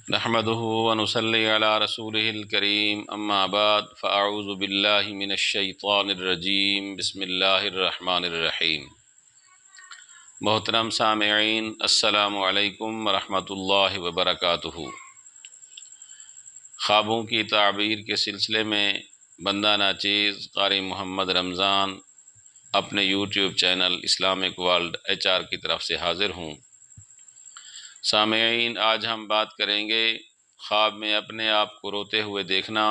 نحمده ونصلي على رسوله الكريم اما بعد فاعوذ بالله من الشیطان الرجیم بسم اللہ الرحمن الرحیم۔ محترم سامعین، السلام علیکم ورحمۃ اللہ وبرکاتہ۔ خوابوں کی تعبیر کے سلسلے میں بندہ ناچیز قاری محمد رمضان اپنے YouTube channel Islamic world HR کی طرف سے حاضر ہوں۔ سامعین، آج ہم بات کریں گے خواب میں اپنے آپ کو روتے ہوئے دیکھنا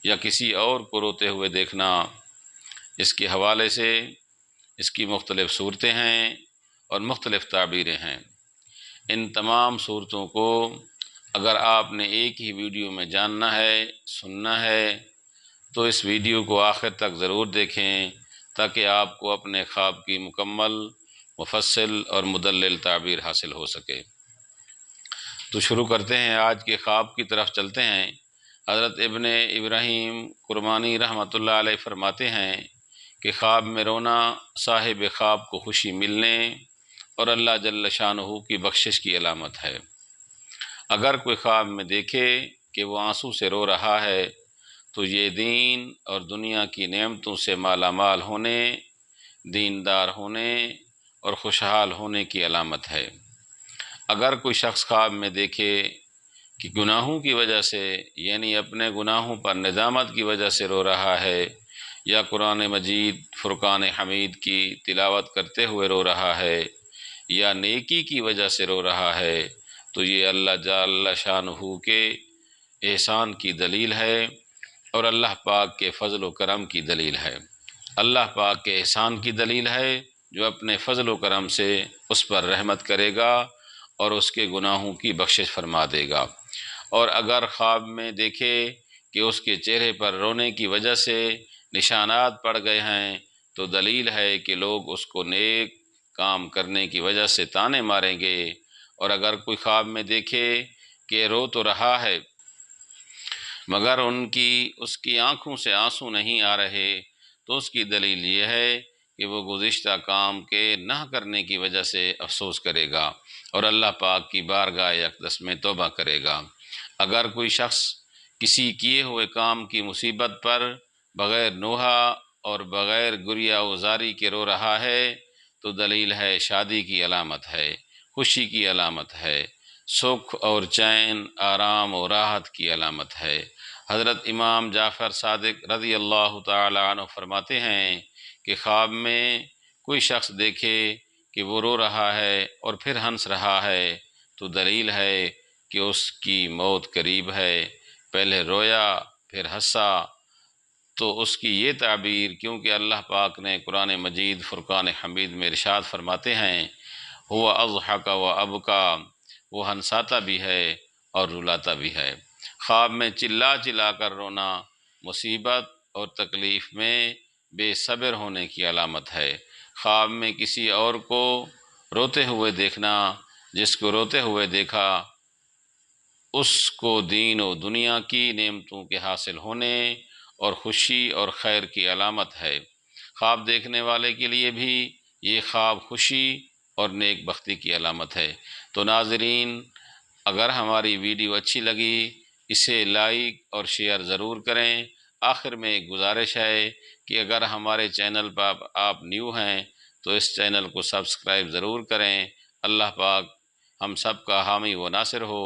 یا کسی اور کو روتے ہوئے دیکھنا، اس کے حوالے سے اس کی مختلف صورتیں ہیں اور مختلف تعبیریں ہیں۔ ان تمام صورتوں کو اگر آپ نے ایک ہی ویڈیو میں جاننا ہے، سننا ہے، تو اس ویڈیو کو آخر تک ضرور دیکھیں تاکہ آپ کو اپنے خواب کی مکمل، مفصل اور مدلل تعبیر حاصل ہو سکے۔ تو شروع کرتے ہیں، آج کے خواب کی طرف چلتے ہیں۔ حضرت ابن ابراہیم کرمانی رحمۃ اللہ علیہ فرماتے ہیں کہ خواب میں رونا صاحب خواب کو خوشی ملنے اور اللہ جل شانہ کی بخشش کی علامت ہے۔ اگر کوئی خواب میں دیکھے کہ وہ آنسو سے رو رہا ہے تو یہ دین اور دنیا کی نعمتوں سے مالا مال ہونے، دیندار ہونے اور خوشحال ہونے کی علامت ہے۔ اگر کوئی شخص خواب میں دیکھے کہ گناہوں کی وجہ سے، یعنی اپنے گناہوں پر ندامت کی وجہ سے رو رہا ہے، یا قرآن مجید فرقان حمید کی تلاوت کرتے ہوئے رو رہا ہے، یا نیکی کی وجہ سے رو رہا ہے، تو یہ اللہ جل شانہ کے احسان کی دلیل ہے اور اللہ پاک کے فضل و کرم کی دلیل ہے۔ اللہ پاک کے احسان کی دلیل ہے جو اپنے فضل و کرم سے اس پر رحمت کرے گا اور اس کے گناہوں کی بخشش فرما دے گا۔ اور اگر خواب میں دیکھے کہ اس کے چہرے پر رونے کی وجہ سے نشانات پڑ گئے ہیں تو دلیل ہے کہ لوگ اس کو نیک کام کرنے کی وجہ سے طانے ماریں گے۔ اور اگر کوئی خواب میں دیکھے کہ رو تو رہا ہے مگر اس کی آنکھوں سے آنسو نہیں آ رہے تو اس کی دلیل یہ ہے کہ وہ گزشتہ کام کے نہ کرنے کی وجہ سے افسوس کرے گا اور اللہ پاک کی بارگاہ اقدس میں توبہ کرے گا۔ اگر کوئی شخص کسی کیے ہوئے کام کی مصیبت پر بغیر نوحہ اور بغیر گریہ وزاری کے رو رہا ہے تو دلیل ہے شادی کی علامت ہے، خوشی کی علامت ہے، سکھ اور چین، آرام اور راحت کی علامت ہے۔ حضرت امام جعفر صادق رضی اللہ تعالی عنہ فرماتے ہیں کہ خواب میں کوئی شخص دیکھے کہ وہ رو رہا ہے اور پھر ہنس رہا ہے تو دلیل ہے کہ اس کی موت قریب ہے۔ پہلے رویا پھر ہنسا تو اس کی یہ تعبیر، کیونکہ اللہ پاک نے قرآن مجید فرقان حمید میں ارشاد فرماتے ہیں ہوا اضحک و ابکا، وہ ہنساتا بھی ہے اور رلاتا بھی ہے۔ خواب میں چلا چلا کر رونا مصیبت اور تکلیف میں بے صبر ہونے کی علامت ہے۔ خواب میں کسی اور کو روتے ہوئے دیکھنا، جس کو روتے ہوئے دیکھا اس کو دین و دنیا کی نعمتوں کے حاصل ہونے اور خوشی اور خیر کی علامت ہے۔ خواب دیکھنے والے کے لیے بھی یہ خواب خوشی اور نیک بختی کی علامت ہے۔ تو ناظرین، اگر ہماری ویڈیو اچھی لگی اسے لائک اور شیئر ضرور کریں۔ آخر میں ایک گزارش ہے کہ اگر ہمارے چینل پر آپ نیو ہیں تو اس چینل کو سبسکرائب ضرور کریں۔ اللہ پاک ہم سب کا حامی و ناصر ہو۔